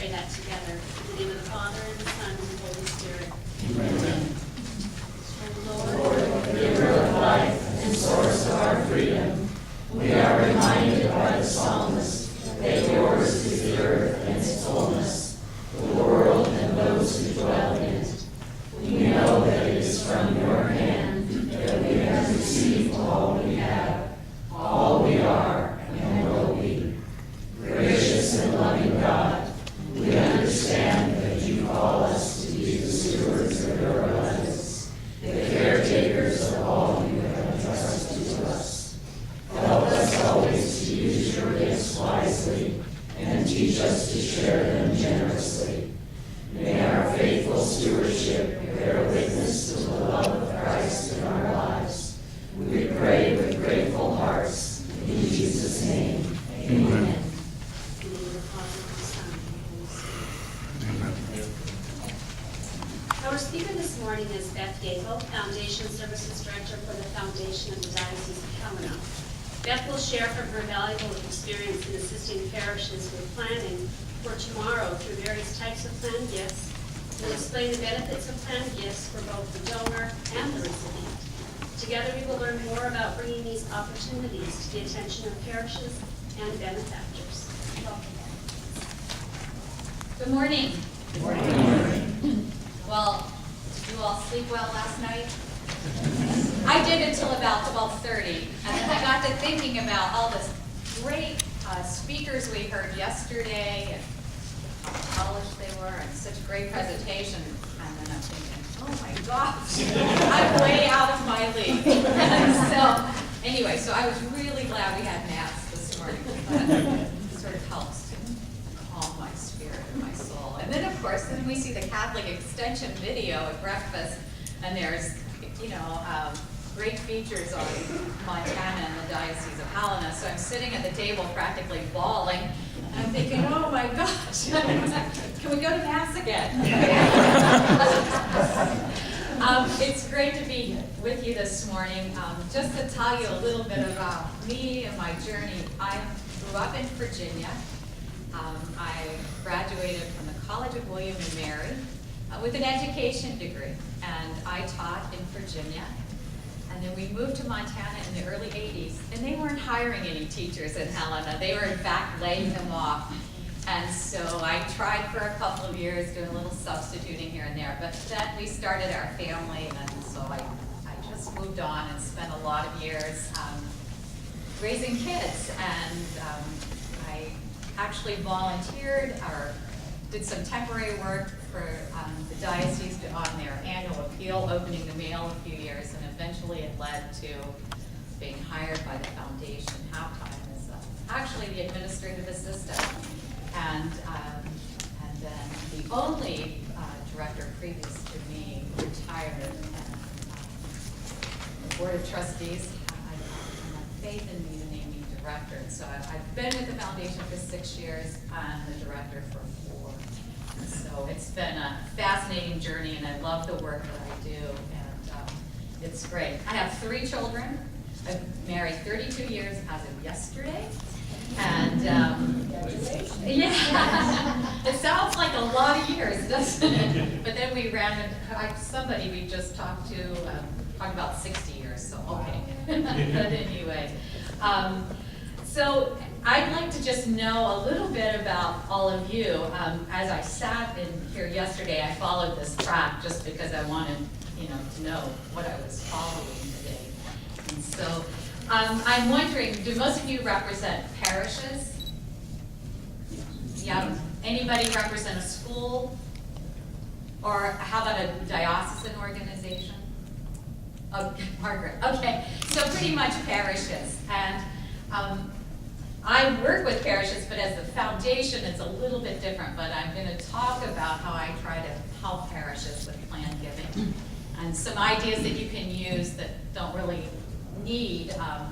pray that together. In the name of the Father, and the Son, and the Holy Spirit. Amen. Lord, Giver of life and source of our freedom, we are reminded by the psalmist that yours is the earth and its fullness, the world and those who dwell in it. We know that it is from your hand that we have received all we have, all we are, and will be. Gracious and loving God, we understand that you call us to be the stewards of your abundance, the caretakers of all you have entrusted to us. Help us always to use your gifts wisely and teach us to share them generously. May our faithful stewardship bear witness to the love of Christ in our lives. We pray with grateful hearts. In Jesus' name, amen. Our speaker this morning is Beth Yeakel, Foundation Services Director for the Foundation of the Diocese of Helena. Beth will share from her valuable experience in assisting parishes with planning for tomorrow through various types of planned gifts, and will explain the benefits of planned gifts for both the donor and the recipient. Together we will learn more about bringing these opportunities to the attention of parishes and benefactors. Welcome. Good morning. Good morning. Well, did you all sleep well last night? I did until about 12:30, and then I got to thinking about all the great speakers we heard yesterday, and how polished they were, and such a great presentation. And then I'm thinking, oh my gosh, I'm way out of my league. So anyway, so I was really glad we had naps this morning. That sort of helps to calm my spirit and my soul. And then, of course, then we see the Catholic Extension video at breakfast, and there's, great features on Montana and the Diocese of Helena. So I'm sitting at the table practically bawling, and I'm thinking, oh my gosh, can we go to Mass again? It's great to be with you this morning. Just to tell you a little bit about me and my journey, I grew up in Virginia. I graduated from the College of William and Mary with an education degree, and I taught in Virginia. And then we moved to Montana in the early 80s, and they weren't hiring any teachers in Helena. They were, in fact, laying them off. And so I tried for a couple of years, doing a little substituting here and there. But then we started our family, and so I just moved on and spent a lot of years raising kids. And I actually volunteered or did some temporary work for the diocese on their annual appeal, opening the mail a few years, and eventually it led to being hired by the foundation half-time as actually the administrative assistant. And then the only director previous to me retired, and the Board of Trustees had faith in me to name me director. And so I've been with the foundation for 6 years and the director for 4. So it's been a fascinating journey, and I love the work that I do, and it's great. I have 3 children. I've married 32 years as of yesterday, and yeah, it sounds like a lot of years, doesn't it? But then we ran into somebody we just talked to, talked about 60 years, so okay. But anyway, so I'd like to just know a little bit about all of you. As I sat in here yesterday, I followed this track just because I wanted, to know what I was following today. And so I'm wondering, do most of you represent parishes? Yeah. Anybody represent a school? Or how about a diocesan organization? Oh, Margaret. Okay. So pretty much parishes. And I work with parishes, but as the foundation, it's a little bit different. But I'm going to talk about how I try to help parishes with planned giving and some ideas that you can use that don't really need a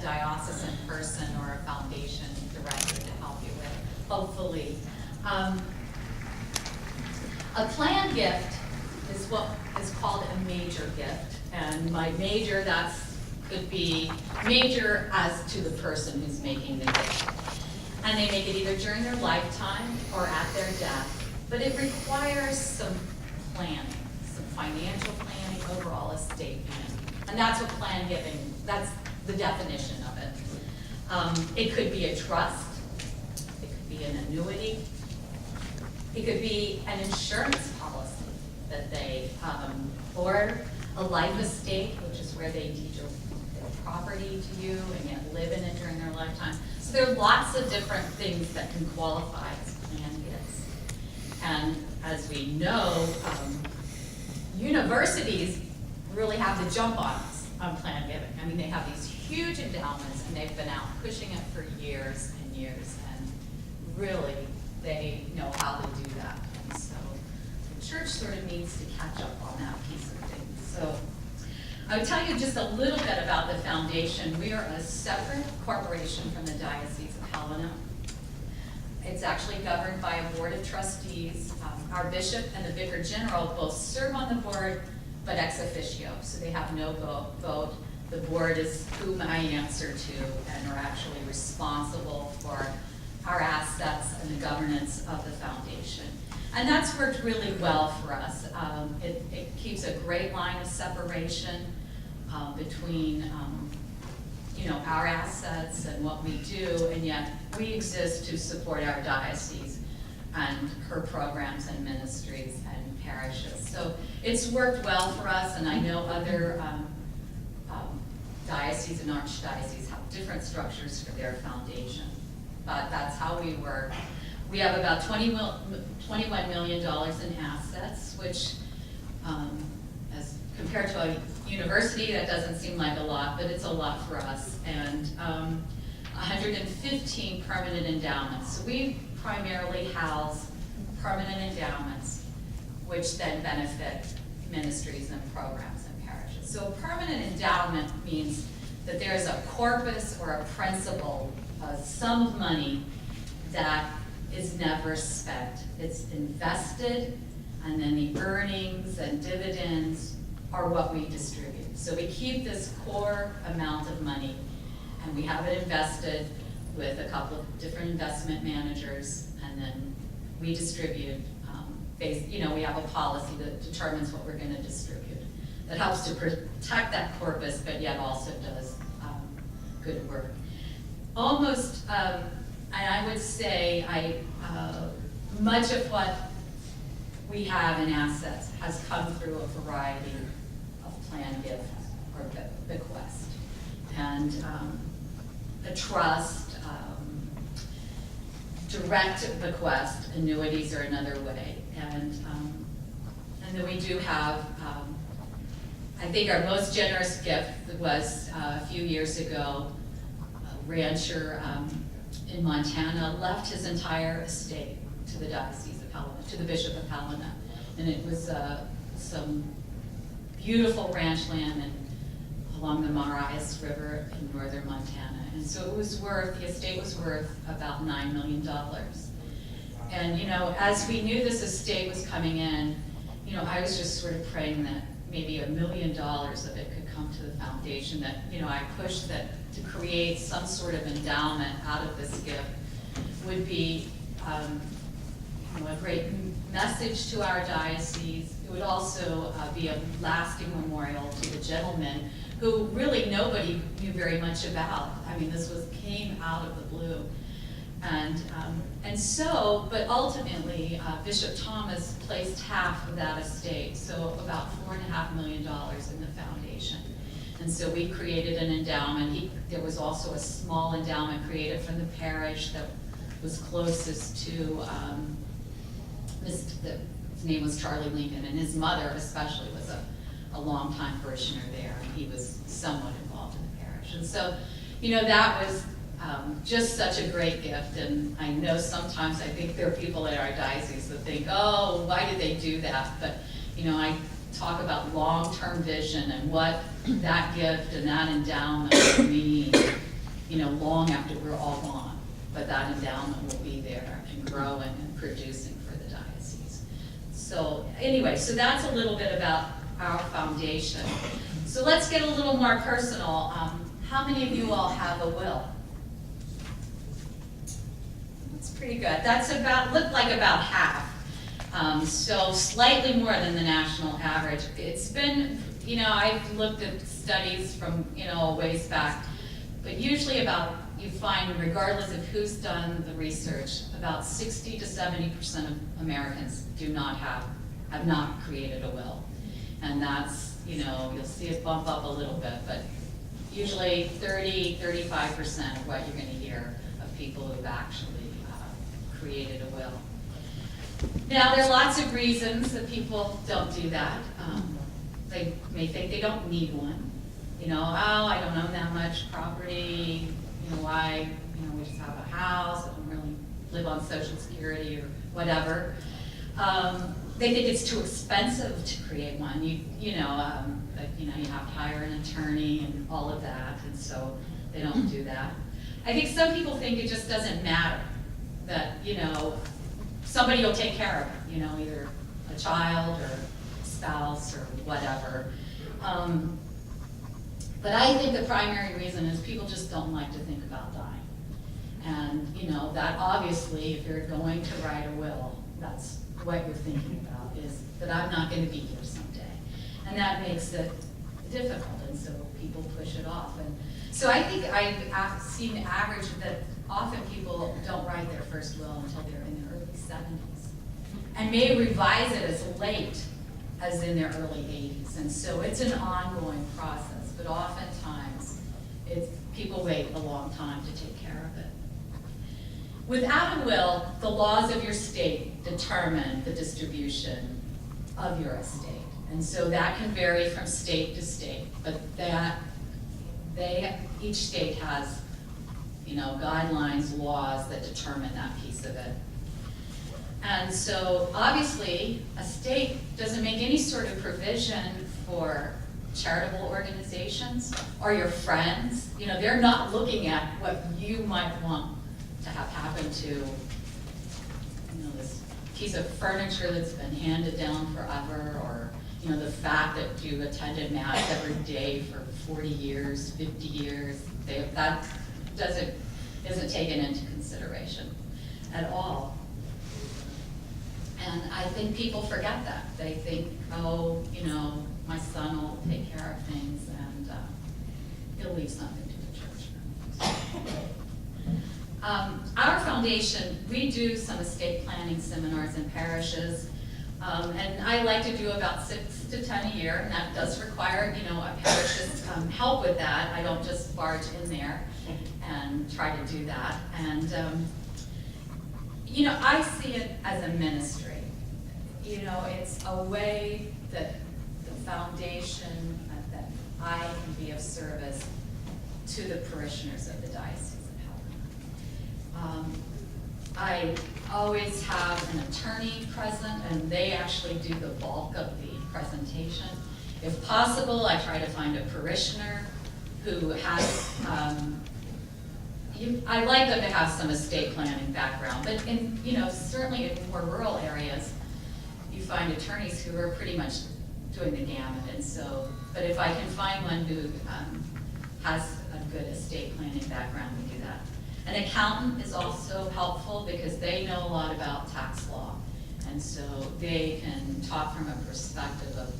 diocesan person or a foundation director to help you with, hopefully. A planned gift is what is called a major gift. And my major, could be major as to the person who's making the gift. And they make it either during their lifetime or at their death. But it requires some planning, some financial planning, overall estate planning. And that's what plan giving, that's the definition of it. It could be a trust, it could be an annuity, it could be an insurance policy that they, or a life estate, which is where they deed their property to you and yet live in it during their lifetime. So there are lots of different things that can qualify as plan gifts. And as we know, universities really have to jump on us on plan giving. I mean, they have these huge endowments and they've been out pushing it for years and years, and really they know how to do that. And so the church sort of needs to catch up on that piece of things. So I would tell you just a little bit about the foundation. We are a separate corporation from the Diocese of Helena. It's actually governed by a board of trustees. Our bishop and the vicar general both serve on the board, but ex officio, so they have no vote. The board is whom I answer to and are actually responsible for our assets and the governance of the foundation. And that's worked really well for us. It keeps a great line of separation between our assets and what we do, and yet we exist to support our diocese and her programs and ministries and parishes. So it's worked well for us, and I know other dioceses and archdioceses have different structures for their foundation, but that's how we work. We have about $21 million in assets, which as compared to a university, that doesn't seem like a lot, but it's a lot for us. And 115 permanent endowments. So we primarily house permanent endowments, which then benefit ministries and programs and parishes. So a permanent endowment means that there's a corpus or a principal, a sum of money that is never spent. It's invested, and then the earnings and dividends are what we distribute. So we keep this core amount of money, and we have it invested with a couple of different investment managers, and then we distribute we have a policy that determines what we're going to distribute. That helps to protect that corpus, but yet also does good work. Almost, and I would say, much of what we have in assets has come through a variety of plan gift or bequest. And a trust, direct bequest, annuities are another way. And then we do have, I think our most generous gift was a few years ago, a rancher in Montana left his entire estate to the Diocese of Helena, to the Bishop of Helena. And it was some beautiful ranch land along the Marias River in northern Montana. And so it was the estate was worth about $9 million. And as we knew this estate was coming in, I was just sort of praying that maybe $1 million of it could come to the foundation, that, I pushed that to create some sort of endowment out of this gift would be a great message to our diocese. It would also be a lasting memorial to the gentleman who really nobody knew very much about. I mean, this came out of the blue. And so, but ultimately, Bishop Thomas placed half of that estate, so about $4.5 million in the foundation. And so we created an endowment. There was also a small endowment created from the parish that was closest to, his name was Charlie Lincoln, and his mother especially was a longtime parishioner there, and he was somewhat involved in the parish. And so, that was just such a great gift. And I know sometimes I think there are people in our diocese that think, oh, why did they do that? But, I talk about long-term vision and what that gift and that endowment will mean, long after we're all gone. But that endowment will be there and growing and producing for the diocese. So anyway, so that's a little bit about our foundation. So let's get a little more personal. How many of you all have a will? It's pretty good. That's looked like about half. So slightly more than the national average. It's been, I've looked at studies from, a ways back, but usually you find, regardless of who's done the research, about 60 to 70% of Americans have not created a will. And that's, you'll see it bump up a little bit, but usually 35% of what you're going to hear of people who've actually created a will. Now, there are lots of reasons that people don't do that. They may think they don't need one. I don't own that much property. Why? We just have a house. I don't really live on Social Security or whatever. They think it's too expensive to create one. You have to hire an attorney and all of that, and so they don't do that. I think some people think it just doesn't matter that somebody will take care of it. Either a child or a spouse or whatever. But I think the primary reason is people just don't like to think about dying. And, that obviously, if you're going to write a will, that's what you're thinking about, is that I'm not going to be here someday. And that makes it difficult, and so people push it off. And so I think I've seen average that often people don't write their first will until they're in their early 70s. And may revise it as late as in their early 80s. And so it's an ongoing process, but oftentimes people wait a long time to take care of it. Without a will, the laws of your state determine the distribution of your estate. And so that can vary from state to state, but each state has, guidelines, laws that determine that piece of it. And so obviously, a state doesn't make any sort of provision for charitable organizations or your friends. They're not looking at what you might want to have happen to, this piece of furniture that's been handed down forever, or, the fact that you attended Mass every day for 40 years, 50 years. That isn't taken into consideration at all. And I think people forget that. They think, my son will take care of things, and he'll leave something to the church. Our foundation, we do some estate planning seminars in parishes, and I like to do about 6 to 10 a year, and that does require, a parish's help with that. I don't just barge in there and try to do that. And, I see it as a ministry. It's a way that the foundation, that I can be of service to the parishioners of the Diocese of Helena. I always have an attorney present, and they actually do the bulk of the presentation. If possible, I try to find a parishioner who has, I like them to have some estate planning background, but certainly in more rural areas, you find attorneys who are pretty much doing the gamut. And so, but if I can find one who has a good estate planning background, we do that. An accountant is also helpful because they know a lot about tax law. And so they can talk from a perspective of,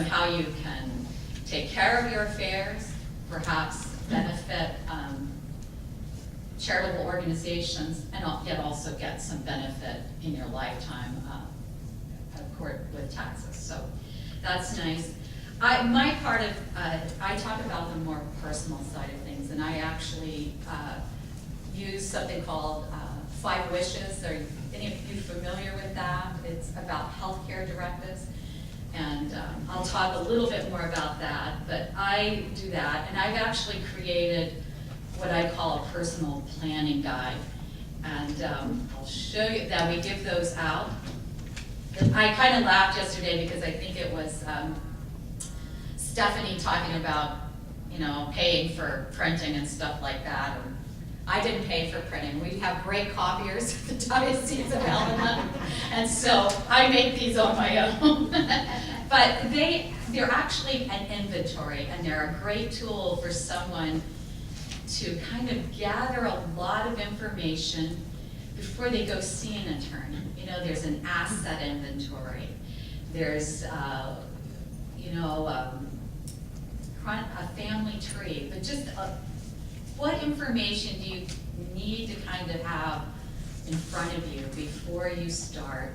how you can take care of your affairs, perhaps benefit charitable organizations, and yet also get some benefit in your lifetime with taxes. So that's nice. My part of, I talk about the more personal side of things, and I actually use something called 5 Wishes. Are any of you familiar with that? It's about healthcare directives. And I'll talk a little bit more about that, but I do that, and I've actually created what I call a personal planning guide. And I'll show you that we give those out. I kind of laughed yesterday because I think it was Stephanie talking about, paying for printing and stuff like that. And I didn't pay for printing. We have great copiers at the Diocese of Helena, and so I make these on my own. But they're actually an inventory, and they're a great tool for someone to kind of gather a lot of information before they go see an attorney. You know, there's an asset inventory. There's, you know, a family tree, but just what information do you need to kind of have in front of you before you start,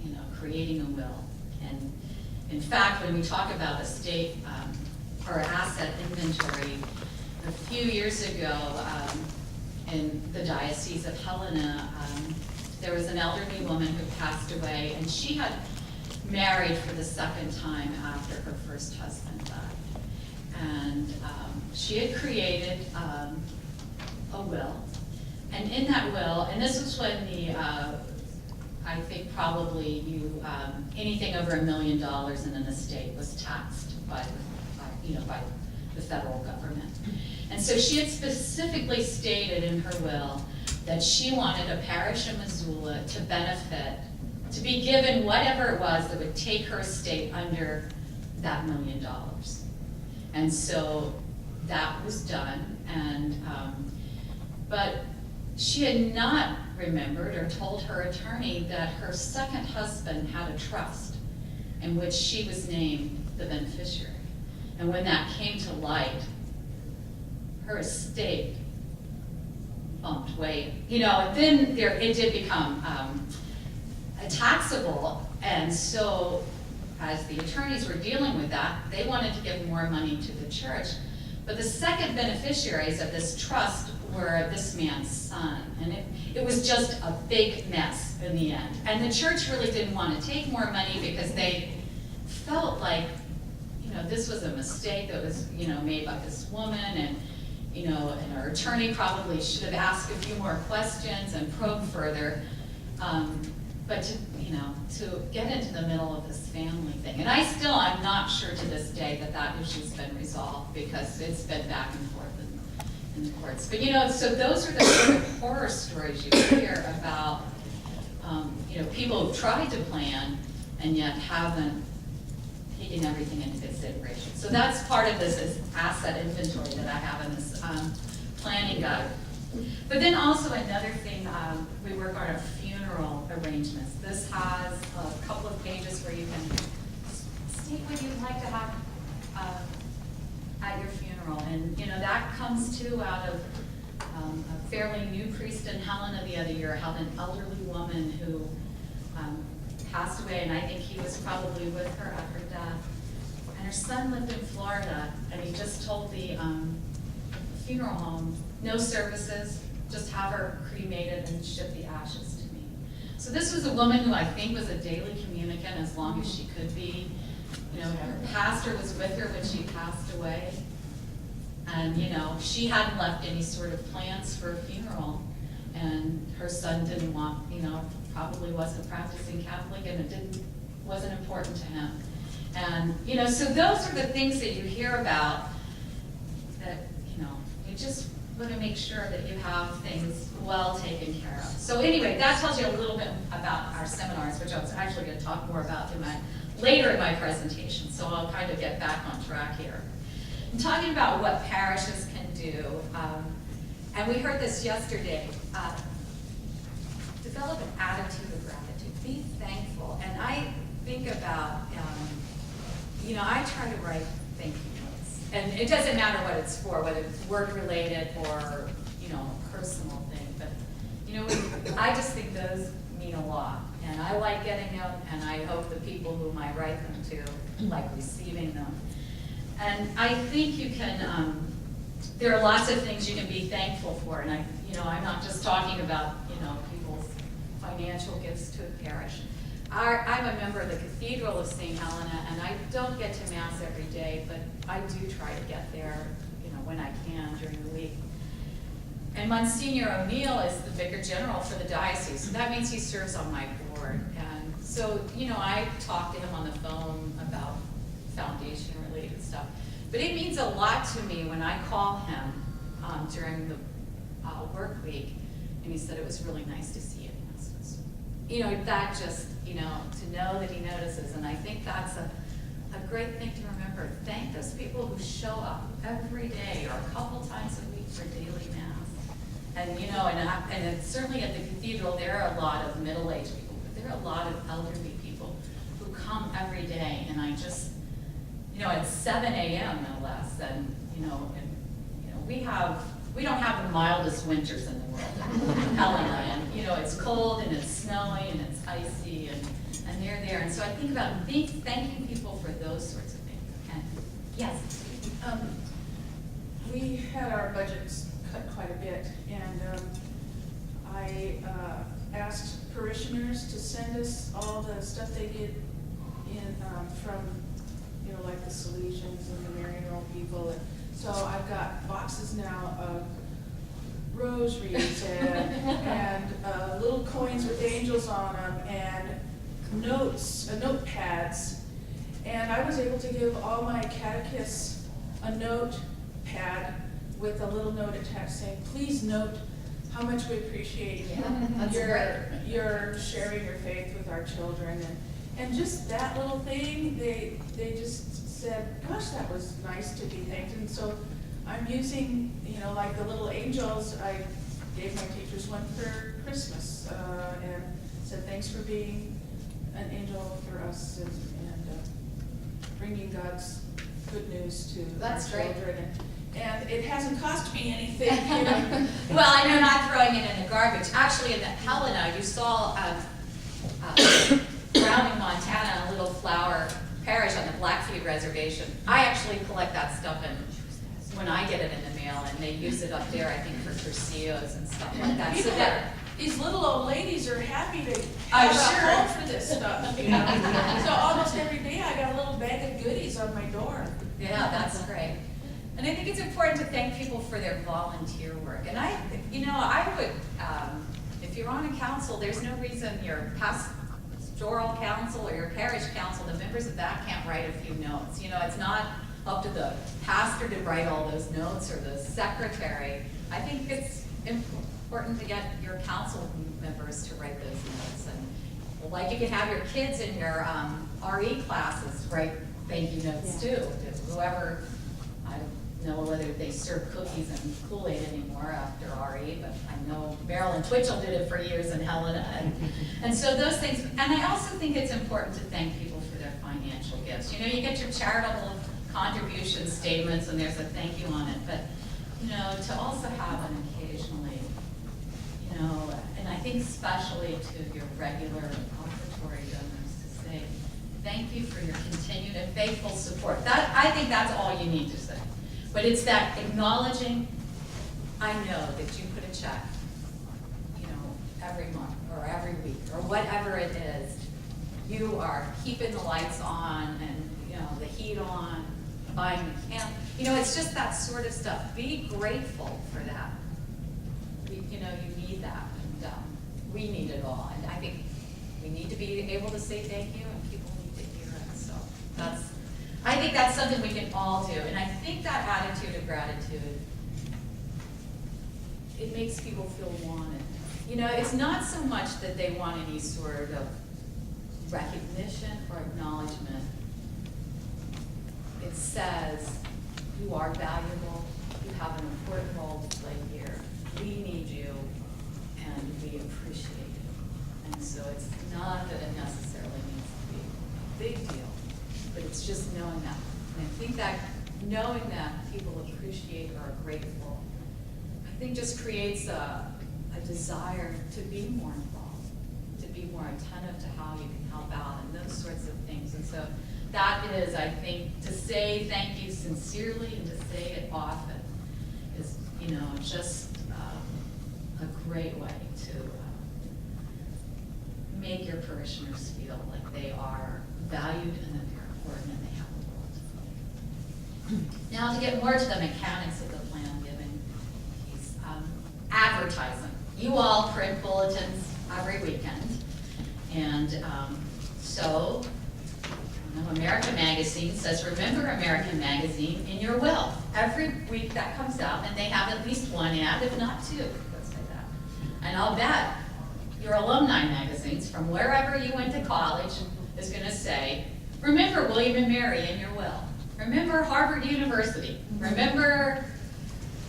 you know, creating a will? And in fact, when we talk about estate or asset inventory, a few years ago in the Diocese of Helena, there was an elderly woman who passed away, and she had married for the second time after her first husband died. And she had created a will. And in that will, and this was when the, I think probably you, anything over $1 million in an estate was taxed by the federal government. And so she had specifically stated in her will that she wanted a parish in Missoula to benefit, to be given whatever it was that would take her estate under that $1 million. And so that was done, and but she had not remembered or told her attorney that her second husband had a trust in which she was named the beneficiary. And when that came to light, her estate bumped way, you know, then it did become taxable, and so as the attorneys were dealing with that, they wanted to give more money to the church. But the second beneficiaries of this trust were this man's son, and it was just a big mess in the end. And the church really didn't want to take more money because they felt like, you know, this was a mistake that was, you know, made by this woman, and you know, and our attorney probably should have asked a few more questions and probed further. But to, you know, to get into the middle of this family thing, and I'm not sure to this day that issue's been resolved, because it's been back and forth in the courts. But you know, so those are the sort of horror stories you hear about, you know, people who've tried to plan and yet haven't taken everything into consideration. So that's part of this asset inventory that I have in this planning guide. But then also another thing, we work on our funeral arrangements. This has a couple of pages where you can state what you'd like to have at your funeral. And you know, that comes too out of a fairly new priest in Helena the other year held an elderly woman who passed away, and I think he was probably with her at her death. And her son lived in Florida, and he just told the funeral home, no services, just have her cremated and ship the ashes to me. So this was a woman who I think was a daily communicant as long as she could be. You know, her pastor was with her when she passed away. And you know, she hadn't left any sort of plans for a funeral. And her son didn't want, you know, probably wasn't practicing Catholic, and it wasn't important to him. And you know, so those are the things that you hear about that, you know, you just want to make sure that you have things well taken care of. So anyway, that tells you a little bit about our seminars, which I was actually going to talk more about later in my presentation. So I'll kind of get back on track here. I'm talking about what parishes can do, and we heard this yesterday. Develop an attitude of gratitude. Be thankful. And I think about, you know, I try to write thank you notes. And it doesn't matter what it's for, whether it's work-related or, you know, a personal thing. But, you know, I just think those mean a lot. And I like getting them, and I hope the people whom I write them to like receiving them. And I think you can, there are lots of things you can be thankful for. And I'm not just talking about, you know, people's financial gifts to a parish. I'm a member of the Cathedral of St. Helena, and I don't get to Mass every day, but I do try to get there, you know, when I can during the week. And Monsignor O'Neill is the Vicar General for the diocese, so that means he serves on my board. And so, you know, I talk to him on the phone about foundation-related stuff. But it means a lot to me when I call him during the work week, and he said it was really nice to see you. You know, that just, you know, to know that he notices, and I think that's a great thing to remember. Thank those people who show up every day or a couple times a week for daily Mass. And, you know, and it's certainly at the cathedral, there are a lot of middle-aged people, but there are a lot of elderly people who come every day, and I just, you know, at 7 a.m. no less, and, you know, we don't have the mildest winters in the world, Helena, and, you know, it's cold, and it's snowy, and it's icy, and they're there, and so I think about thanking people for those sorts of things. And, yes? We had our budgets cut quite a bit, and I asked parishioners to send us all the stuff they get in from, you know, like the Salesians and the Marian people. And so I've got boxes now of rosaries and little coins with angels on them and notes, notepads. And I was able to give all my catechists a notepad with a little note attached saying, please note how much we appreciate your sharing your faith with our children. And just that little thing, they just said, gosh, that was nice to be thanked. And so I'm using, you know, like the little angels. I gave my teachers one for Christmas and said, thanks for being an angel for us and bringing God's good news to our children. And it hasn't cost me anything. You know. Well, I know, not throwing it in the garbage. Actually, in the Helena, you saw Browning, Montana, a little flower parish on the Blackfeet Reservation. I actually collect that stuff when I get it in the mail, and they use it up there, I think, for torsillos and stuff like that. So that, these little old ladies are happy to have a home for this stuff. You know? So almost every day I got a little bag of goodies on my door. yeah, that's great. And I think it's important to thank people for their volunteer work. And I would, if you're on a council, there's no reason your pastoral council or your parish council, the members of that can't write a few notes. You know, it's not up to the pastor to write all those notes or the secretary. I think it's important to get your council members to write those notes. And like you can have your kids in your RE classes write thank you notes too. Whoever, I don't know whether they serve cookies and Kool-Aid anymore after RE, but I know Marilyn Twitchell did it for years in Helena. And so those things, and I also think it's important to thank people for their financial gifts. You know, you get your charitable contribution statements and there's a thank you on it, but, you know, to also have an occasionally, you know, and I think especially to your regular offertory donors to say, thank you for your continued and faithful support. That, I think that's all you need to say. But it's that acknowledging, I know that you put a check, you know, every month or every week or whatever it is. You are keeping the lights on and, you know, the heat on, buying the camp. You know, it's just that sort of stuff. Be grateful for that. You know, you need that. And we need it all. And I think we need to be able to say thank you and people need to hear it. So I think that's something we can all do. And I think that attitude of gratitude, it makes people feel wanted. You know, it's not so much that they want any sort of recognition or acknowledgement. It says, you are valuable, you have an important role to play here, we need you, and we appreciate it. And so it's not that it necessarily needs to be a big deal, but it's just knowing that. And I think that knowing that people appreciate or are grateful, I think just creates a desire to be more involved, to be more attentive to how you can help out and those sorts of things. And so that is, I think, to say thank you sincerely and to say it often is, you know, just a great way to make your parishioners feel like they are valued and that they're important and they have a role to play. Now, to get more to the mechanics of the plan giving piece, advertising. You all print bulletins every weekend, and so American Magazine says, remember American Magazine in your will. Every week that comes out, and they have at least one ad, if not two. Let's say that. And I'll bet your alumni magazines from wherever you went to college is going to say, remember William and Mary in your will. Remember Harvard University. Remember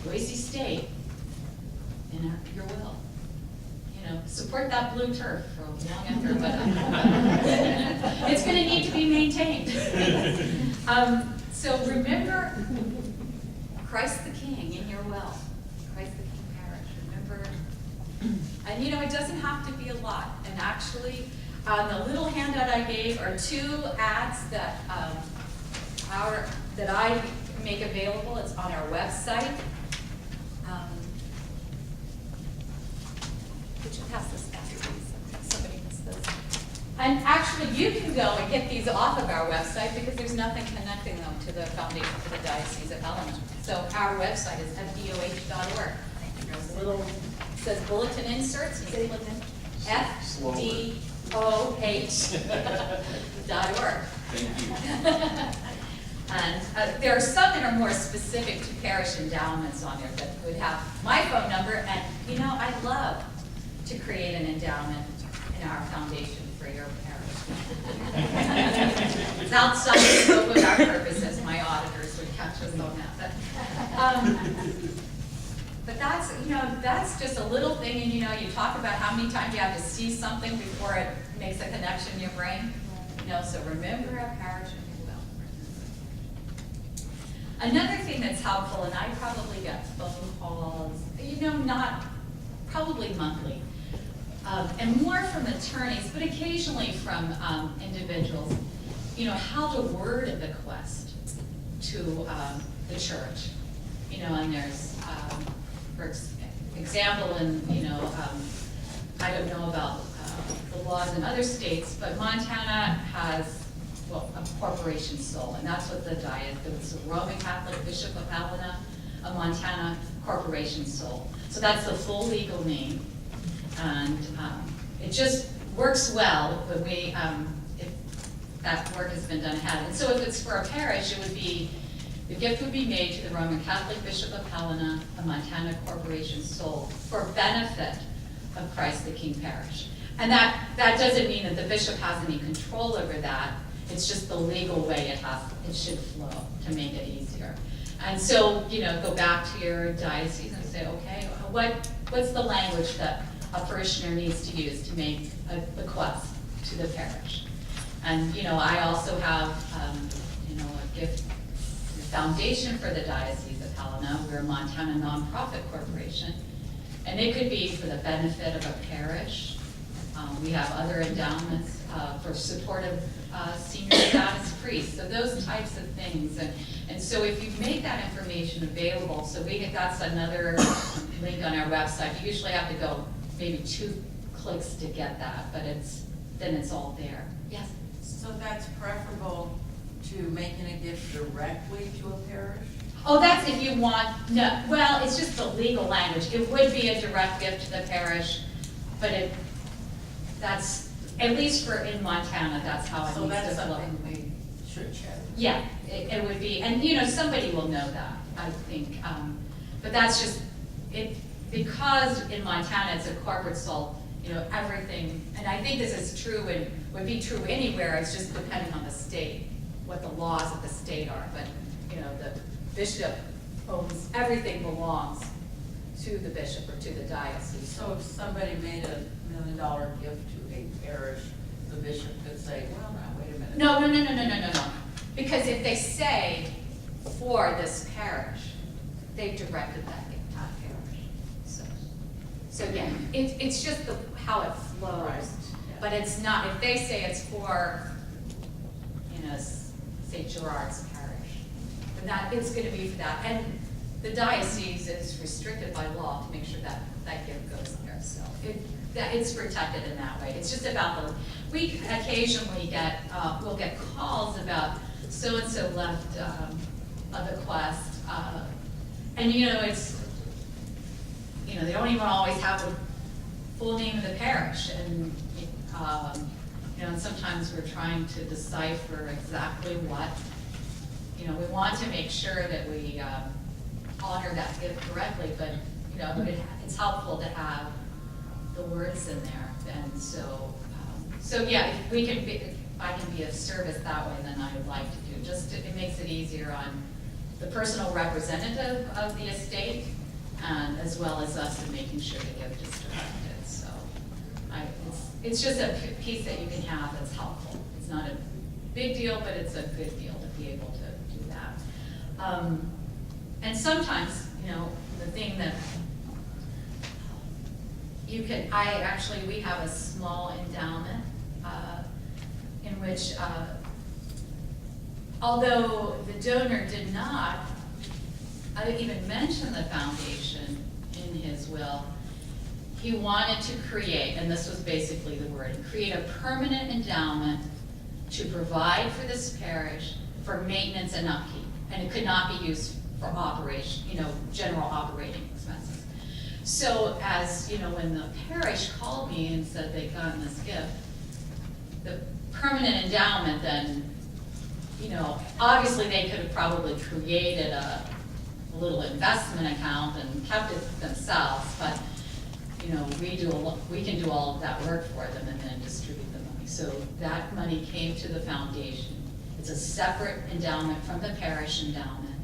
Boise State. in your will. You know, support that blue turf for long after, but it's going to need to be maintained. So remember Christ the King in your will. Christ the King parish. Remember, and you know, it doesn't have to be a lot. And actually, the little handout I gave are 2 ads that that I make available. It's on our website. Could you pass this back, please? Somebody missed this. And actually, you can go and get these off of our website because there's nothing connecting them to the Foundation for the Diocese of Helena. So our website is fdoh.org. There's a little, it says bulletin inserts, and you click in fdoh.org. Thank you. And there are some that are more specific to parish endowments on there that would have my phone number. And you know, I'd love to create an endowment in our foundation for your parish. It's outside the scope of our purposes. My auditors would catch us on that. But that's, you know, that's just a little thing. And you know, you talk about how many times you have to see something before it makes a connection in your brain. You know, so remember our parish and you will. Another thing that's helpful, and I probably get phone calls, you know, not probably monthly, and more from attorneys, but occasionally from individuals, you know, how to word a bequest to the church. You know, and there's, for example, you know, I don't know about the laws in other states, but Montana has, well, a corporation sole, and that's what the it's the Roman Catholic Bishop of Helena, a Montana corporation sole. So that's the full legal name, and it just works well when we, if that work has been done ahead. And so if it's for a parish, it would be, the gift would be made to the Roman Catholic Bishop of Helena, a Montana corporation sole, for benefit of Christ the King parish. And that doesn't mean that the bishop has any control over that. It's just the legal way it should flow to make it easier. And so, you know, go back to your diocese and say, okay, what's the language that a parishioner needs to use to make a bequest to the parish? And, you know, I also have, you know, a gift foundation for the Diocese of Helena. We're a Montana nonprofit corporation. And it could be for the benefit of a parish. We have other endowments for support of senior status priests, so those types of things. And so if you make that information available, so that's another link on our website. You usually have to go maybe 2 clicks to get that, but then it's all there. Yes? So that's preferable to making a gift directly to a parish? Oh, that's if you want, no, well, it's just the legal language. It would be a direct gift to the parish, but that's, at least for in Montana, that's how it So needs that's to flow. something we should check. Yeah, it would be, and you know, somebody will know that, I think. But that's just, because in Montana it's a corporate sole, you know, everything, and I think this is true and would be true anywhere, it's just depending on the state, what the laws of the state are. But, you know, the bishop owns, everything belongs to the bishop or to the diocese. So if somebody made $1 million gift to a parish, the bishop could say, well, now, wait a minute. No. Because if they say for this parish, they've directed that gift to the parish. So yeah, it's just how it flows. Right. But it's not, if they say it's for, you know, St. Gerard's parish, then that, it's gonna be for that. And the diocese is restricted by law to make sure that that gift goes there. So it's protected in that way. It's just about we occasionally get, we'll get calls about so-and-so left a bequest. And you know, you know, they don't even always have the full name of the parish. And, you know, and sometimes we're trying to decipher exactly what, you know, we want to make sure that we honor that gift correctly, but, you know, it's helpful to have the words in there. And so yeah, if I can be of service that way, then I would like to do. It makes it easier on the personal representative of the estate, and as well as us in making sure the gift is directed. So it's just a piece that you can have that's helpful. It's not a big deal, but it's a good deal to be able to do that. And sometimes, you know, the thing that you can, we have a small endowment in which, although the donor did not even mention the foundation in his will, he wanted to create, and this was basically the word, create a permanent endowment to provide for this parish for maintenance and upkeep. And it could not be used for operation, you know, general operating expenses. So as, you know, when the parish called me and said they'd gotten this gift, the permanent endowment then, you know, obviously they could have probably created a little investment account and kept it themselves, but, you know, we can do all of that work for them and then distribute the money. So that money came to the foundation. It's a separate endowment from the parish endowment.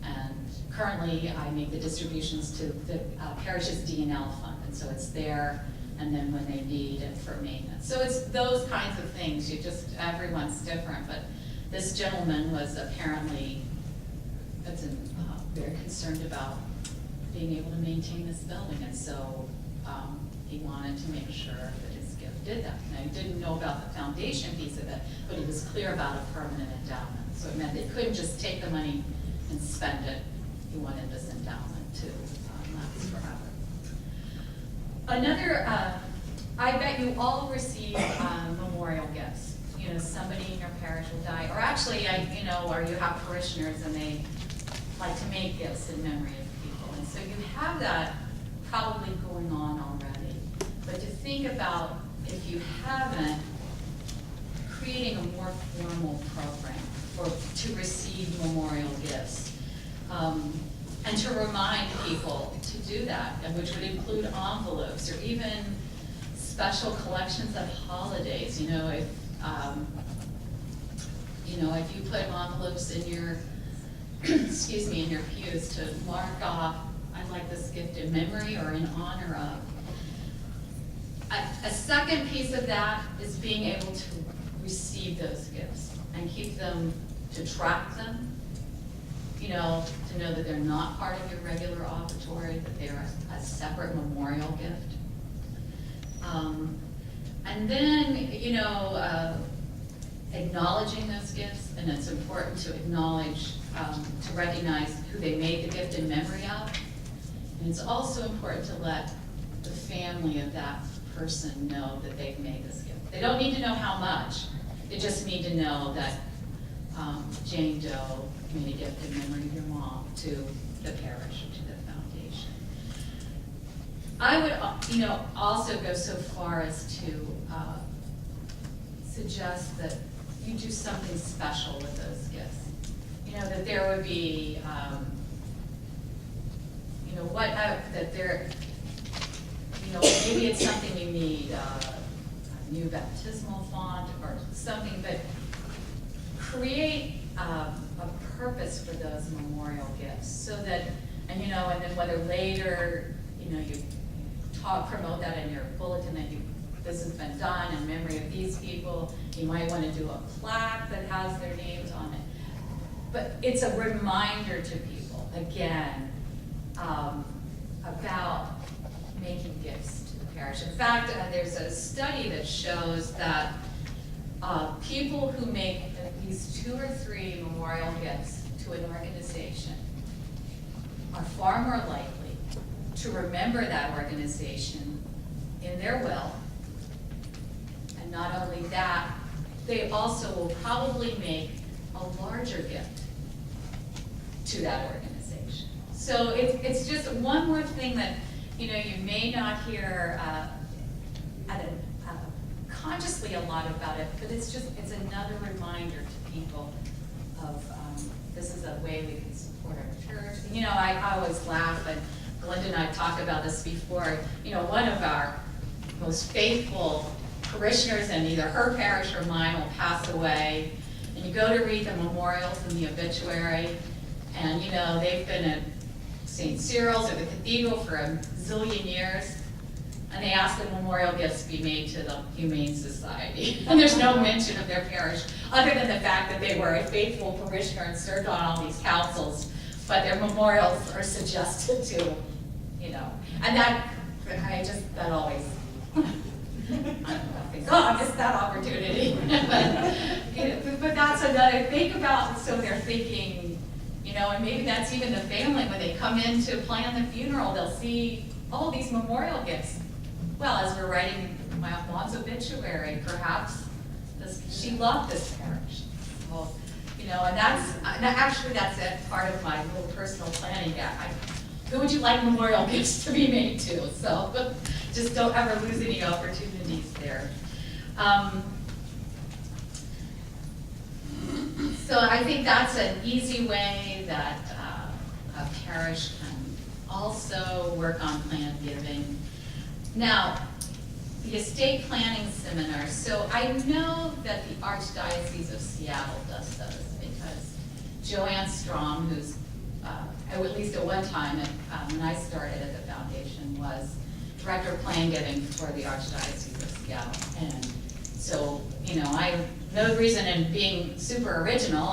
And currently I make the distributions to the parish's D&L fund. And so it's there, and then when they need it for maintenance. So it's those kinds of things. Everyone's different, but this gentleman was apparently very concerned about being able to maintain this building. And so he wanted to make sure that his gift did that. And I didn't know about the foundation piece of it, but he was clear about a permanent endowment. So it meant they couldn't just take the money and spend it. He wanted this endowment to last forever. Another, I bet you all receive memorial gifts. You know, somebody in your parish will die, or actually, you know, or you have parishioners and they like to make gifts in memory of people. And so you have that probably going on already. But to think about, if you haven't, creating a more formal program to receive memorial gifts. And to remind people to do that, and which would include envelopes or even special collections at holidays. You know, if you put envelopes in your in your pews to mark off, I'd like this gift in memory or in honor of. A second piece of that is being able to receive those gifts and keep them, to track them, you know, to know that they're not part of your regular offertory, that they're a separate memorial gift. And then, you know, acknowledging those gifts, and it's important to acknowledge, to recognize who they made the gift in memory of. And it's also important to let the family of that person know that they've made this gift. They don't need to know how much, they just need to know that Jane Doe made a gift in memory of your mom to the parish or to the foundation. I would, you know, also go so far as to suggest that you do something special with those gifts. You know, that there would be, you know, that there, you know, maybe it's something you need, a new baptismal font or something, but create a purpose for those memorial gifts so that, and you know, and then whether later, you know, you promote that in your bulletin that this has been done in memory of these people. You might want to do a plaque that has their names on it. But it's a reminder to people, again, about making gifts to the parish. In fact, there's a study that shows that people who make at least 2 or 3 memorial gifts to an organization are far more likely to remember that organization in their will. And not only that, they also will probably make a larger gift to that organization. So it's just one more thing that, you know, you may not hear consciously a lot about it, but it's another reminder to people of this is a way we can support our church. You know, I always laugh, and Glenda and I talked about this before. You know, one of our most faithful parishioners in either her parish or mine will pass away, and you go to read the memorials and the obituary, and you know, they've been a St. Cyril's or the cathedral for a zillion years. And they asked that memorial gifts be made to the Humane Society. And there's no mention of their parish, other than the fact that they were a faithful parishioner and served on all these councils. But their memorials are suggested to, you know. And that always, I don't know, I think, oh, I missed that opportunity. but that's another, think about, so they're thinking, you know, and maybe that's even the family, when they come in to plan the funeral, they'll see, oh, these memorial gifts. Well, as we're writing my mom's obituary, perhaps she loved this parish. Well, you know, and that's a part of my little personal planning guide. Who would you like memorial gifts to be made to? So just don't ever lose any opportunities there. So I think that's an easy way that a parish can also work on planned giving. Now, the estate planning seminars. So I know that the Archdiocese of Seattle does those because Joanne Strom, who's at least at one time when I started at the foundation, was director of planned giving for the Archdiocese of Seattle. And so, you know, no reason in being super original.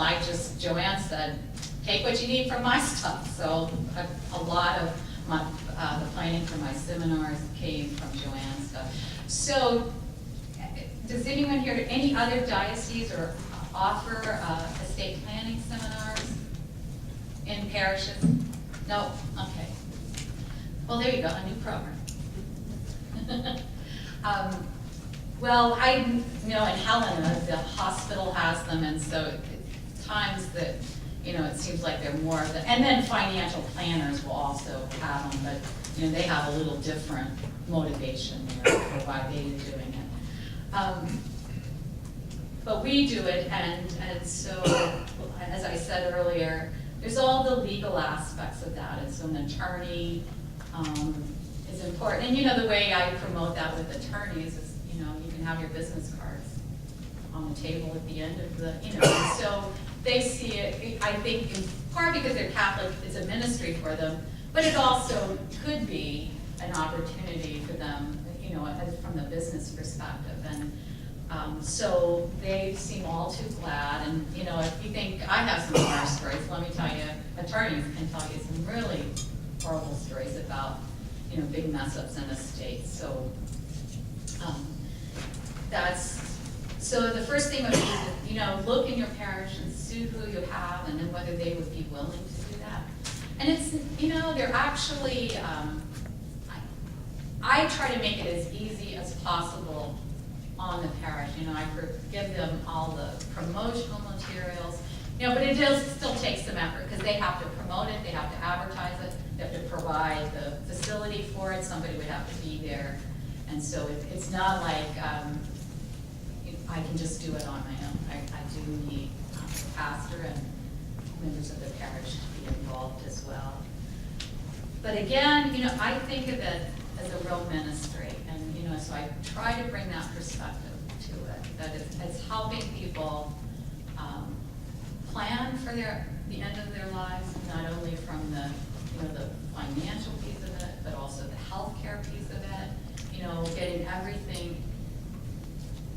Joanne said, take what you need from my stuff. So a lot of my, the planning for my seminars came from Joanne's stuff. So does anyone here, any other diocese or offer estate planning seminars in parishes? No? Okay. Well, there you go, a new program. Well, I know in Helena, the hospital has them, and so times that, you know, it seems like they're more of the, and then financial planners will also have them, but, you know, they have a little different motivation there for why they're doing it. But we do it, and so, as I said earlier, there's all the legal aspects of that, and so an attorney is important. And you know, the way I promote that with attorneys is, you know, you can have your business cards on the table at the end of the, you know, and so they see it, I think, in part because they're Catholic, it's a ministry for them, but it also could be an opportunity for them, you know, from the business perspective. And so they seem all too glad. And, you know, if you think I have some horror stories, let me tell you, attorneys can tell you some really horrible stories about, you know, big mess-ups in estates. So so the first thing would be to, you know, look in your parish and see who you have, and then whether they would be willing to do that. And it's, you know, they're actually, I try to make it as easy as possible on the parish. You know, I give them all the promotional materials, you know, but it does still take some effort because they have to promote it, they have to advertise it, they have to provide the facility for it, somebody would have to be there. And so it's not like I can just do it on my own. I do need the pastor and members of the parish to be involved as well. But again, you know, I think of it as a real ministry, and you know, so I try to bring that perspective to it, that it's helping people plan for the end of their lives, not only from the, you know, the financial piece of it, but also the healthcare piece of it, you know, getting everything.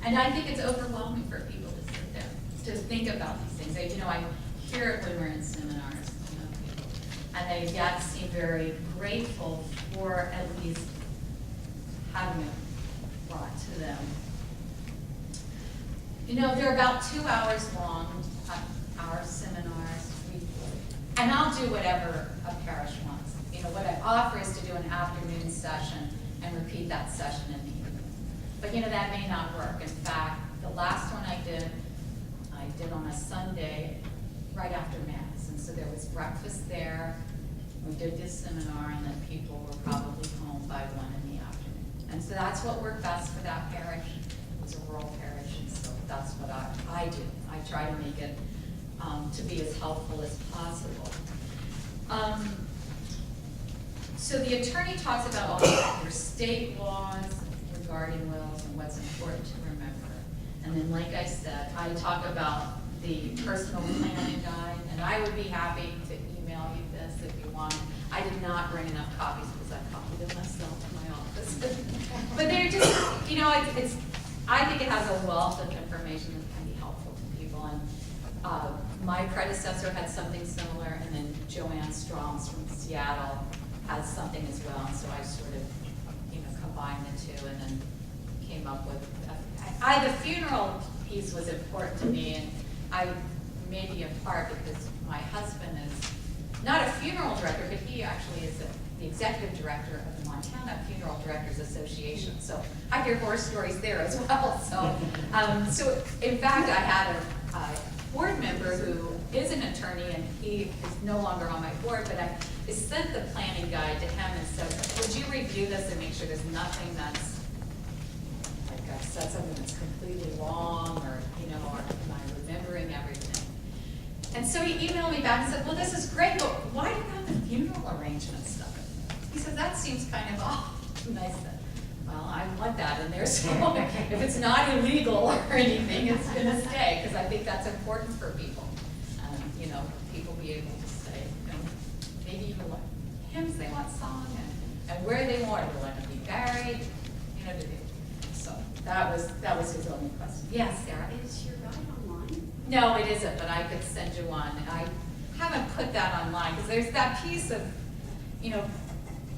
And I think it's overwhelming for people to sit there, to think about these things. You know, I hear it when we're in seminars, you know, people, and they yet seem very grateful for at least having it brought to them. You know, they're about 2 hours long, our seminars, and I'll do whatever a parish wants. You know, what I offer is to do an afternoon session and repeat that session in the evening. But you know, that may not work. In fact, the last one I did on a Sunday right after Mass. And so there was breakfast there, we did this seminar, and then people were probably home by 1 in the afternoon. And so that's what worked best for that parish. It was a rural parish, and so that's what I do. I try to make it to be as helpful as possible. So the attorney talks about all your state laws regarding wills and what's important to remember. And then, like I said, I talk about the personal planning guide, and I would be happy to email you this if you want. I I did not bring enough copies because I copied them myself in my office. But they're just, you know, it's, I think it has a wealth of information that can be helpful to people. And my predecessor had something similar, and then Joanne Strong's from Seattle has something as well. And so I sort of, you know, combined the two and then came up with, the funeral piece was important to me, and I maybe in part because my husband is not a funeral director, but he actually is the executive director of the Montana Funeral Directors Association. So I hear horror stories there as well. So, so in fact, I had a board member who is an attorney, and he is no longer on my board, but I sent the planning guide to him and said, would you review this and make sure there's nothing that's, like I said, something that's completely wrong, or, you know, or am I remembering everything? And so he emailed me back and said, well, this is great, but why do you have the funeral arrangement stuff in there? He said, that seems kind of off. And I said, well, I want that in there, so if it's not illegal or anything, it's gonna stay, because I think that's important for people. You know, people be able to say, you know, maybe even what hymns they want sung, and where they want to be buried, you know, so that was his only question. Yes, Sarah? Is your guide online? No, it isn't, but I could send you one. I haven't put that online, because there's that piece of, you know,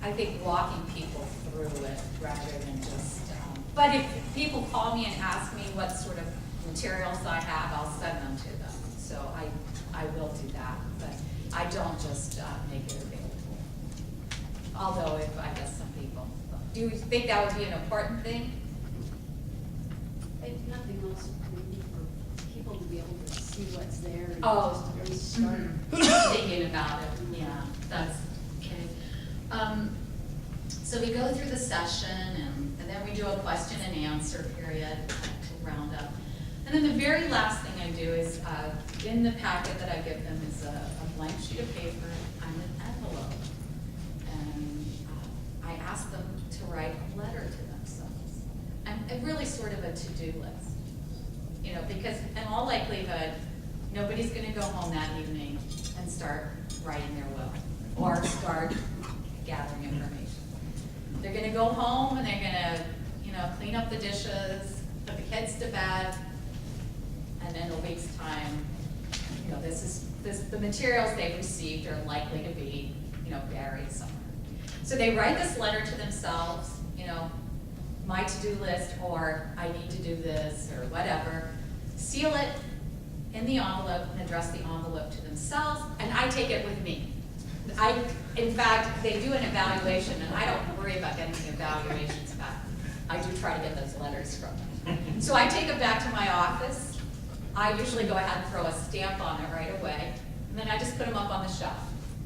I think walking people through it rather than just, but if people call me and ask me what sort of materials I have, I'll send them to them. So I will do that, but I don't just make it available. Although if, I guess some people, do you think that would be an important thing? If nothing else, maybe for people to be able to see what's there and Oh. just at least start. Thinking about it, yeah, that's okay. So we go through the session, and then we do a question and answer period to round up. And then the very last thing I do is, in the packet that I give them is a blank sheet of paper and an envelope. And I ask them to write a letter to themselves. And really sort of a to-do list. You know, because in all likelihood, nobody's gonna go home that evening and start writing their will, or start gathering information. They're gonna go home and they're gonna, you know, clean up the dishes, put the kids to bed, and in a week's time, you know, the materials they've received are likely to be, you know, buried somewhere. So they write this letter to themselves, you know, my to-do list, or I need to do this, or whatever. Seal it in the envelope and address the envelope to themselves, and I take it with me. In fact, they do an evaluation, and I don't worry about getting the evaluations back. I do try to get those letters from them. So I take it back to my office. I usually go ahead and throw a stamp on it right away, and then I just put them up on the shelf.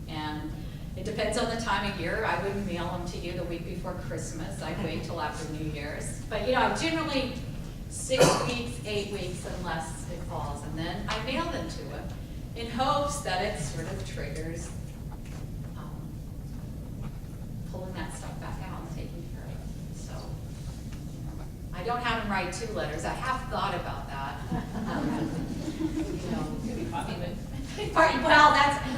And it depends on the time of year. I wouldn't mail them to you the week before Christmas. I'd wait till after New Year's. But, you know, generally 6 weeks, 8 weeks, unless it falls, and then I mail them to them in hopes that it sort of triggers pulling that stuff back out and taking care of it. So I don't have them write 2 letters. I have thought about that. You know, well,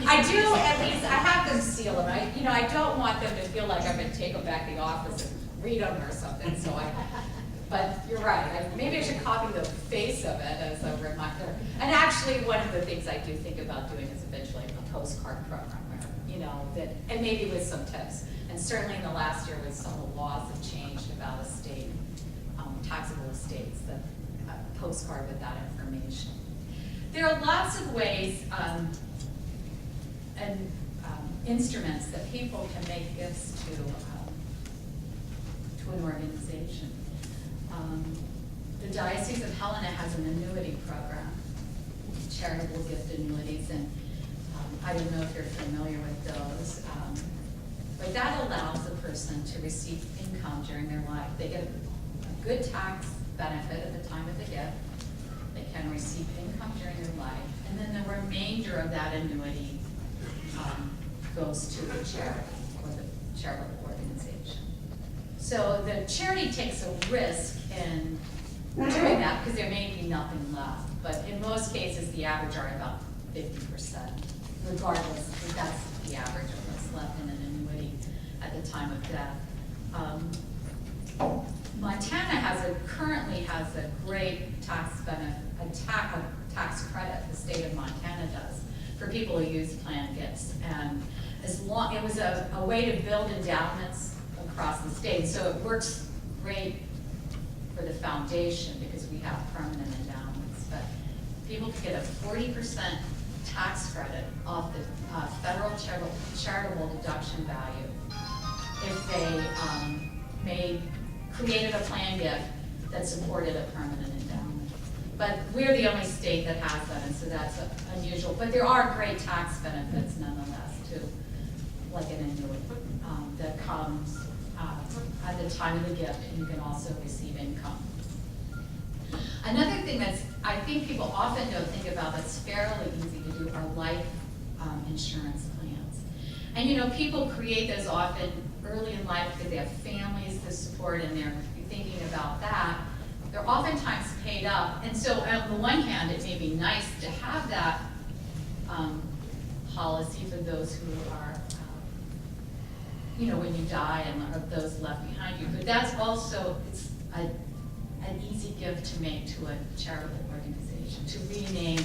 I do at least, I have them seal them. I don't want them to feel like I'm going to take them back to the office and read them or something. So but you're right. Maybe I should copy the face of it as a reminder. And actually, one of the things I do think about doing is eventually a postcard program, where, you know, that, and maybe with some tips. And certainly in the last year, with some of the laws have changed about estate, taxable estates, the postcard with that information. There are lots of ways and instruments that people can make gifts to an organization. The Diocese of Helena has an annuity program, charitable gift annuities, and I don't know if you're familiar with those. But that allows a person to receive income during their life. They get a good tax benefit at the time of the gift. They can receive income during their life. And then the remainder of that annuity goes to the charity or the charitable organization. So the charity takes a risk in doing that because there may be nothing left. But in most cases, the average are about 50%, regardless if that's the average of what's left in an annuity. the time of death. Montana currently has a great tax benefit, a tax credit, the state of Montana does, for people who use planned gifts. And it was a way to build endowments across the state. So it works great for the foundation because we have permanent endowments. But people can get a 40% tax credit off the federal charitable deduction value if they created a planned gift that supported a permanent endowment. But we're the only state that has that, and so that's unusual. But there are great tax benefits nonetheless too, like an annuity that comes at the time of the gift, and you can also receive income. Another thing that's, I think people often don't think about that's fairly easy to do are life insurance plans. And you know, people create those often early in life because they have families to support and they're thinking about that. They're oftentimes paid up. And so on the one hand, it may be nice to have that policy for those who are, you know, when you die and of those left behind you. But that's also, it's an easy gift to make to a charitable organization, to rename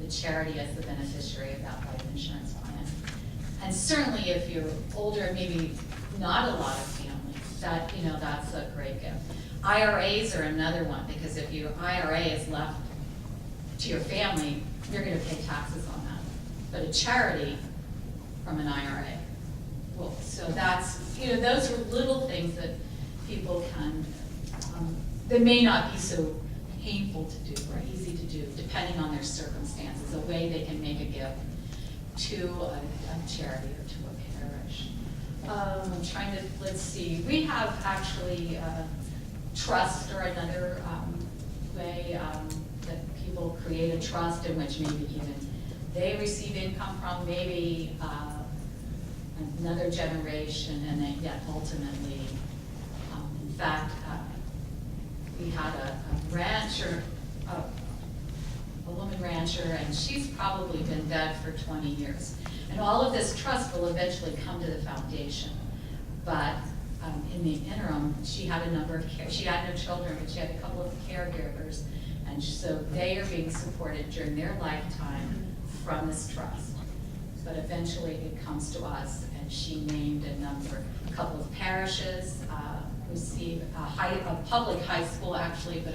the charity as the beneficiary of that life insurance plan. And certainly if you're older, maybe not a lot of family, that, you know, that's a great gift. IRAs are another one, because if your IRA is left to your family, you're gonna pay taxes on that. But a charity from an IRA, well, so that's, you know, those are little things that people can, that may not be so painful to do or easy to do, depending on their circumstances, a way they can make a gift to a charity or to a parish. I'm trying to, let's see, we have actually trust or another way that people create a trust in which maybe even they receive income from, maybe another generation, and then yet ultimately, in fact, we had a rancher, a woman rancher, and she's probably been dead for 20 years. And all of this trust will eventually come to the foundation. But in the interim, she had a number of she had no children, but she had a couple of caregivers. And so they are being supported during their lifetime from this trust. But eventually it comes to us, and she named a couple of parishes, received a public high school actually, but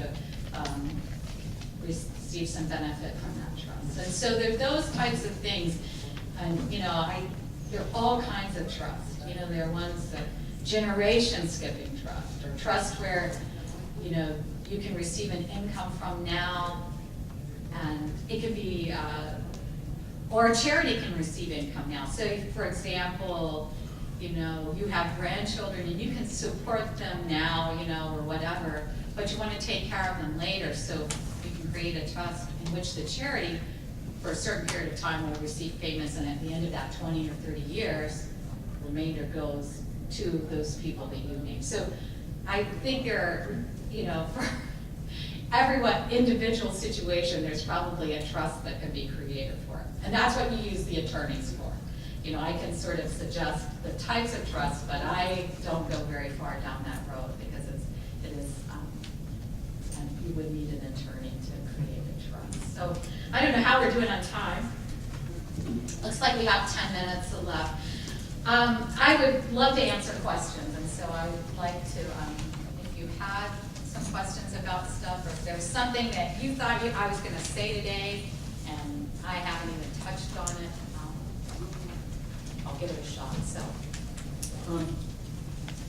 received some benefit from that trust. And so there are those types of things, and you know, there are all kinds of trust. You know, there are ones that generation skipping trust, or trust where, you know, you can receive an income from now, and it can be, or a charity can receive income now. So for example, you know, you have grandchildren and you can support them now, you know, or whatever, but you want to take care of them later, so you can create a trust in which the charity, for a certain period of time, will receive payments, and at the end of that 20 or 30 years, the remainder goes to those people that you name. So I think there are, you know, for everyone, individual situation, there's probably a trust that can be created for it. And that's what you use the attorneys for. You know, I can sort of suggest the types of trust, but I don't go very far down that road because it is, and you would need an attorney to create a trust. So I don't know how we're doing on time. Looks like we have 10 minutes left. I would love to answer questions, and so I would like to, if you had some questions about stuff, or if there's something that you thought I was going to say today, and I haven't even touched on it, I'll give it a shot. So,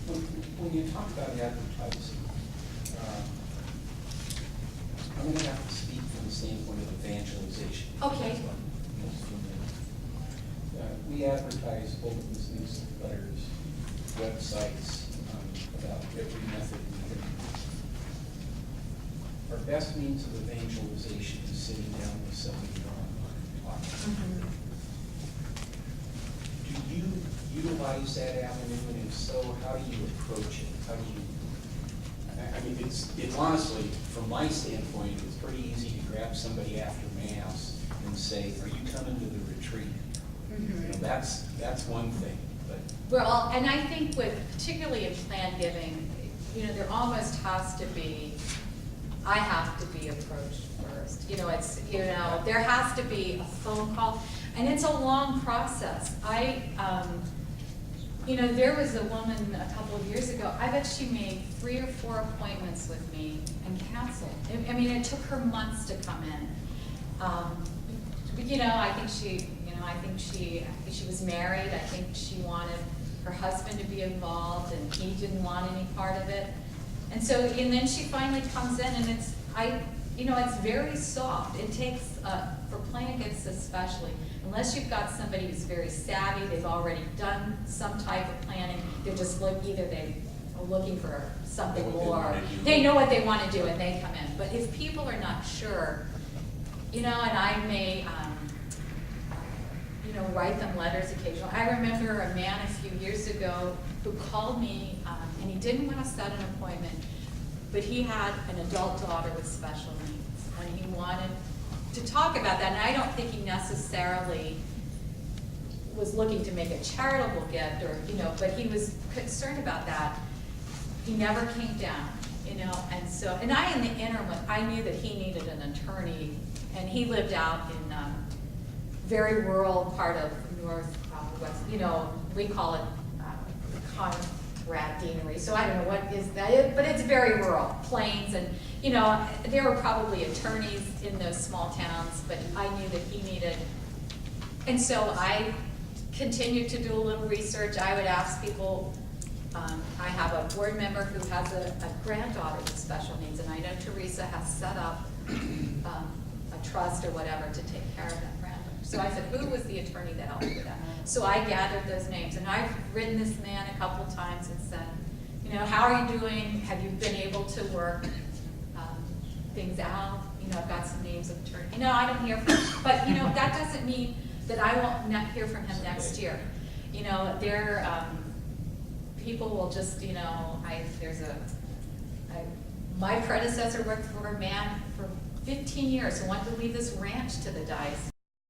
when you talk about advertising, I'm going to have to speak from the standpoint of evangelization. Okay. We advertise bulletins, newsletters, websites, about every method we can. Our best means of evangelization is sitting down with somebody and talking. Do you utilize that avenue, and if so, how do you approach it? How do you? I mean, it's honestly, from my standpoint, it's pretty easy to grab somebody after Mass and say, "Are you coming to the retreat?" You know, that's one thing. But Well, and I think with, particularly in plan giving, you know, there almost has to be, I have to be approached first. You know, it's, you know, there has to be a phone call, and it's a long process. You know, there was a woman a couple of years ago, I bet she made 3 or 4 appointments with me and canceled. I mean, it took her months to come in. But, you know, I think she was married. I think she wanted her husband to be involved, and he didn't want any part of it. And so, and then she finally comes in, and you know, it's very soft. It takes, for plan gifts especially, unless you've got somebody who's very savvy, they've already done some type of planning, they're just either they are looking for something more, they know what they want to do and they come in. But if people are not sure, you know, and I may, you know, write them letters occasionally. I remember a man a few years ago who called me, and he didn't want to set an appointment, but he had an adult daughter with special needs, and he wanted to talk about that. And I don't think he necessarily was looking to make a charitable gift, or, you know, but he was concerned about that. He never came down, you know, and so, and I, in the interim, I knew that he needed an attorney, and he lived out in very rural part of west, you know, we call it Conrad Deanery, so I don't know what is that, but it's very rural, plains, and, you know, there were probably attorneys in those small towns, but I knew that he needed, and so I continued to do a little research. I would ask people, I have a board member who has a granddaughter with special needs, and I know Teresa has set up a trust or whatever to take care of that granddaughter. So I said, who was the attorney that helped with that? So I gathered those names, and I've written this man a couple times and said, you know, how are you doing? Have you been able to work things out? You know, I've got some names of attorneys. You know, I don't hear from him, but you know, that doesn't mean that I won't not hear from him next year. You know, people will just, you know, my predecessor worked for a man for 15 years who wanted to leave this ranch to the diocese.